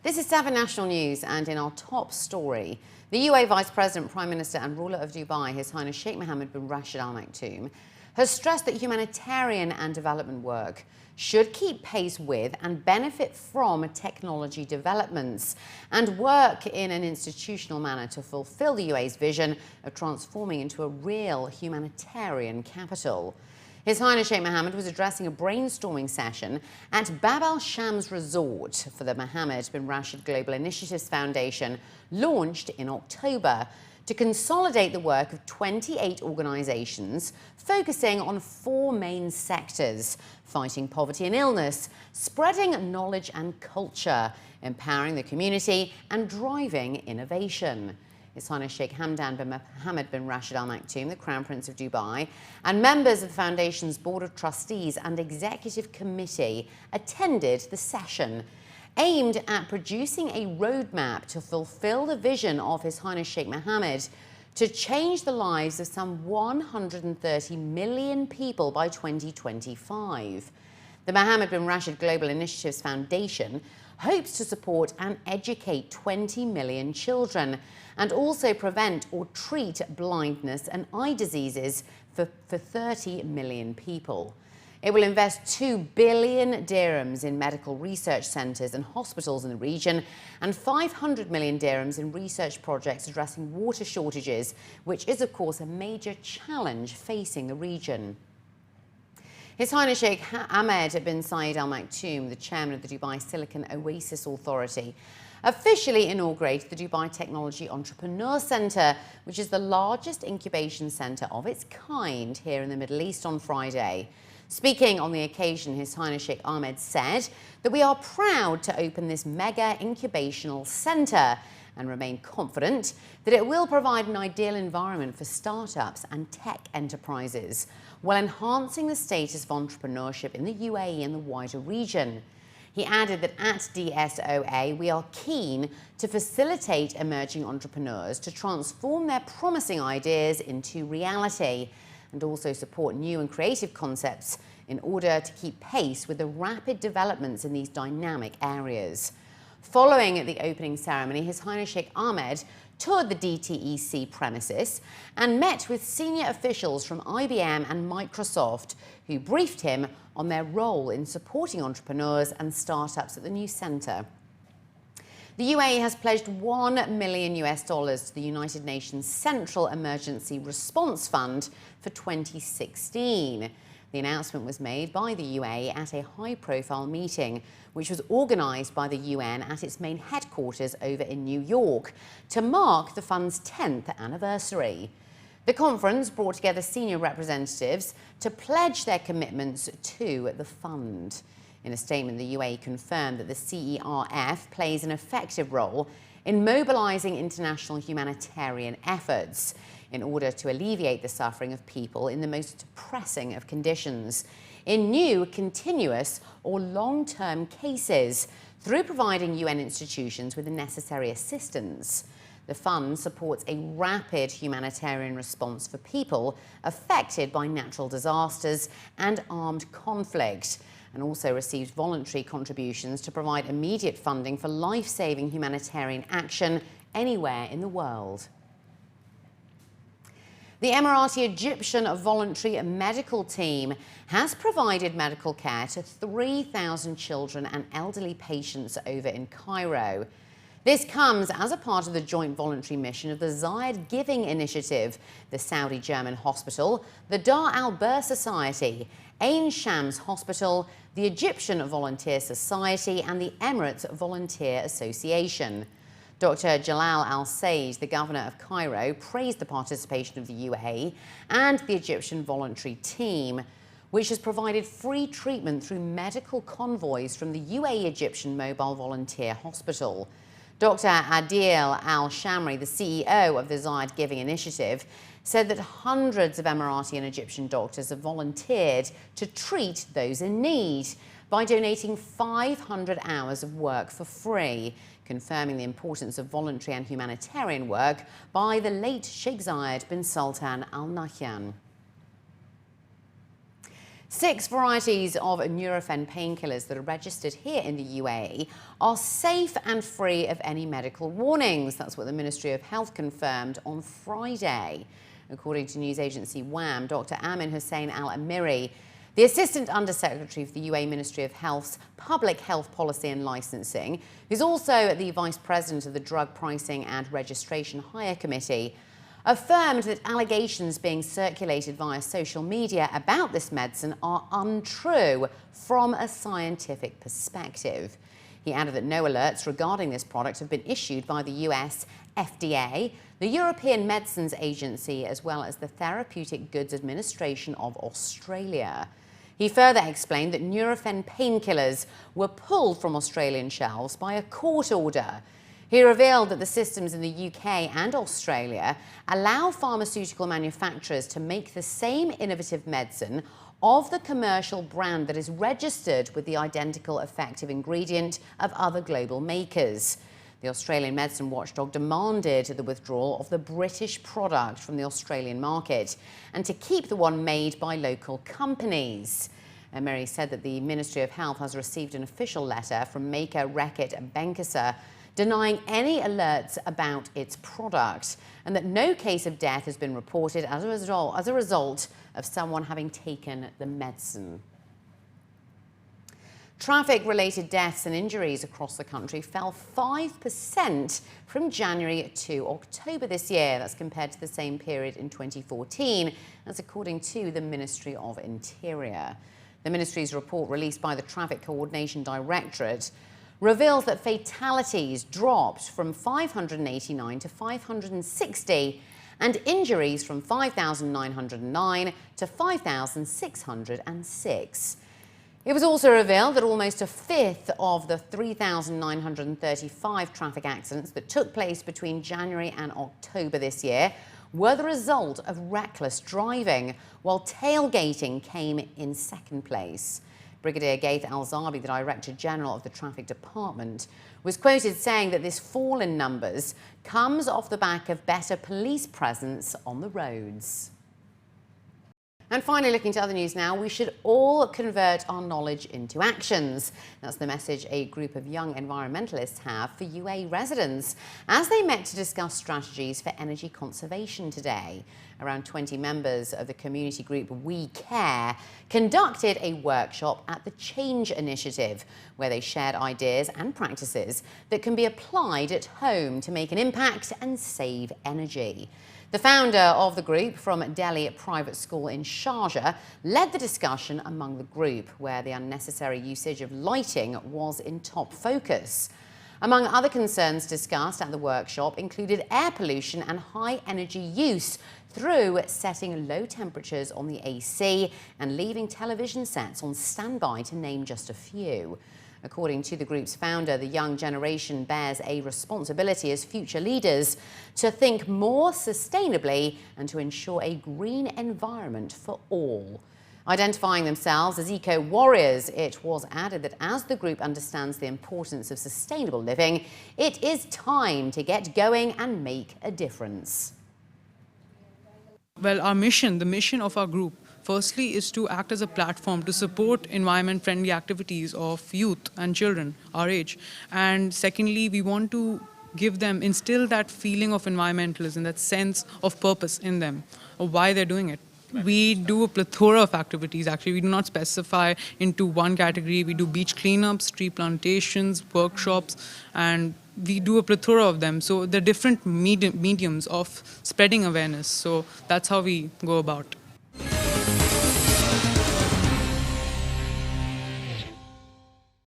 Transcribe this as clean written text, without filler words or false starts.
This is 7 National News, and in our top story, the UAE Vice President, Prime Minister and ruler of Dubai, His Highness Sheikh Mohammed bin Rashid Al Maktoum, has stressed that humanitarian and development work should keep pace with and benefit from technology developments and work in an institutional manner to fulfill the UAE's vision of transforming into a real humanitarian capital. His Highness Sheikh Mohammed was addressing a brainstorming session at Bab Al Shams Resort for the Mohammed bin Rashid Global Initiatives Foundation, launched in October, to consolidate the work of 28 organisations focusing on 4 main sectors: fighting poverty and illness, spreading knowledge and culture, empowering the community, and driving innovation. His Highness Sheikh Hamdan bin Mohammed bin Rashid Al Maktoum, the Crown Prince of Dubai, and members of the Foundation's Board of Trustees and Executive Committee attended the session, aimed at producing a roadmap to fulfill the vision of His Highness Sheikh Mohammed to change the lives of some 130 million people by 2025. The Mohammed bin Rashid Global Initiatives Foundation hopes to support and educate 20 million children and also prevent or treat blindness and eye diseases for 30 million people. It will invest 2 billion dirhams in medical research centres and hospitals in the region and 500 million dirhams in research projects addressing water shortages, which is, of course, a major challenge facing the region. His Highness Sheikh Ahmed bin Saeed Al Maktoum, the chairman of the Dubai Silicon Oasis Authority, officially inaugurated the Dubai Technology Entrepreneur Centre, which is the largest incubation centre of its kind here in the Middle East, on Friday. Speaking on the occasion, His Highness Sheikh Ahmed said that we are proud to open this mega incubational centre and remain confident that it will provide an ideal environment for startups and tech enterprises, while enhancing the status of entrepreneurship in the UAE and the wider region. He added that at DSOA, we are keen to facilitate emerging entrepreneurs to transform their promising ideas into reality and also support new and creative concepts in order to keep pace with the rapid developments in these dynamic areas. Following the opening ceremony, His Highness Sheikh Ahmed toured the DTEC premises and met with senior officials from IBM and Microsoft, who briefed him on their role in supporting entrepreneurs and startups at the new centre. The UAE has pledged $1 million to the United Nations Central Emergency Response Fund for 2016. The announcement was made by the UAE at a high-profile meeting, which was organised by the UN at its main headquarters over in New York to mark the fund's 10th anniversary. The conference brought together senior representatives to pledge their commitments to the fund. In a statement, the UAE confirmed that the CERF plays an effective role in mobilising international humanitarian efforts in order to alleviate the suffering of people in the most pressing of conditions, in new, continuous or long-term cases, through providing UN institutions with the necessary assistance. The fund supports a rapid humanitarian response for people affected by natural disasters and armed conflict, and also receives voluntary contributions to provide immediate funding for life-saving humanitarian action anywhere in the world. The Emirati-Egyptian voluntary medical team has provided medical care to 3,000 children and elderly patients over in Cairo. This comes as a part of the joint voluntary mission of the Zayed Giving Initiative, the Saudi-German hospital, the Dar al-Bir Society, Ain Shams Hospital, the Egyptian Volunteer Society, and the Emirates Volunteer Association. Dr. Jalal Al-Said, the governor of Cairo, praised the participation of the UAE and the Egyptian voluntary team, which has provided free treatment through medical convoys from the UAE Egyptian Mobile Volunteer Hospital. Dr. Adil Al-Shamri, the CEO of the Zayed Giving Initiative, said that hundreds of Emirati and Egyptian doctors have volunteered to treat those in need by donating 500 hours of work for free, confirming the importance of voluntary and humanitarian work by the late Sheikh Zayed bin Sultan Al Nahyan. 6 varieties of Nurofen painkillers that are registered here in the UAE are safe and free of any medical warnings. That's what the Ministry of Health confirmed on Friday. According to news agency WAM, Dr. Ahmed Al-Amiri, the Assistant Undersecretary for the UAE Ministry of Health's Public Health Policy and Licensing, who's also the Vice President of the Drug Pricing and Registration Hire Committee, affirmed that allegations being circulated via social media about this medicine are untrue from a scientific perspective. He added that no alerts regarding this product have been issued by the US FDA, the European Medicines Agency, as well as the Therapeutic Goods Administration of Australia. He further explained that Nurofen painkillers were pulled from Australian shelves by a court order. He revealed that the systems in the UK and Australia allow pharmaceutical manufacturers to make the same innovative medicine of the commercial brand that is registered with the identical effective ingredient of other global makers. The Australian medicine watchdog demanded the withdrawal of the British product from the Australian market and to keep the one made by local companies. Mary said that the Ministry of Health has received an official letter from maker Reckitt Benckiser denying any alerts about its product, and that no case of death has been reported as a result of someone having taken the medicine. Traffic-related deaths and injuries across the country fell 5% from January to October this year. That's compared to the same period in 2014, that's according to the Ministry of Interior. The ministry's report, released by the Traffic Coordination Directorate, reveals that fatalities dropped from 589 to 560 and injuries from 5,909 to 5,606. It was also revealed that almost a fifth of the 3,935 traffic accidents that took place between January and October this year were the result of reckless driving, while tailgating came in second place. Brigadier Gaith Al-Zabi, the Director General of the Traffic Department, was quoted saying that this fall in numbers comes off the back of better police presence on the roads. And finally, looking to other news now, we should all convert our knowledge into actions. That's the message a group of young environmentalists have for UAE residents as they met to discuss strategies for energy conservation today. Around 20 members of the community group We Care conducted a workshop at the Change Initiative, where they shared ideas and practices that can be applied at home to make an impact and save energy. The founder of the group from Delhi Private School in Sharjah led the discussion among the group, where the unnecessary usage of lighting was in top focus. Among other concerns discussed at the workshop included air pollution and high energy use through setting low temperatures on the AC and leaving television sets on standby, to name just a few. According to the group's founder, the young generation bears a responsibility as future leaders to think more sustainably and to ensure a green environment for all. Identifying themselves as eco-warriors, it was added that as the group understands the importance of sustainable living, it is time to get going and make a difference. Well, our mission, the mission of our group, firstly is to act as a platform to support environment-friendly activities of youth and children our age. And secondly, we want to instill that feeling of environmentalism, that sense of purpose in them, of why they're doing it. We do a plethora of activities, actually. We do not specify into one category. We do beach cleanups, tree plantations, workshops, and we do a plethora of them. So there are different mediums of spreading awareness. So that's how we go about.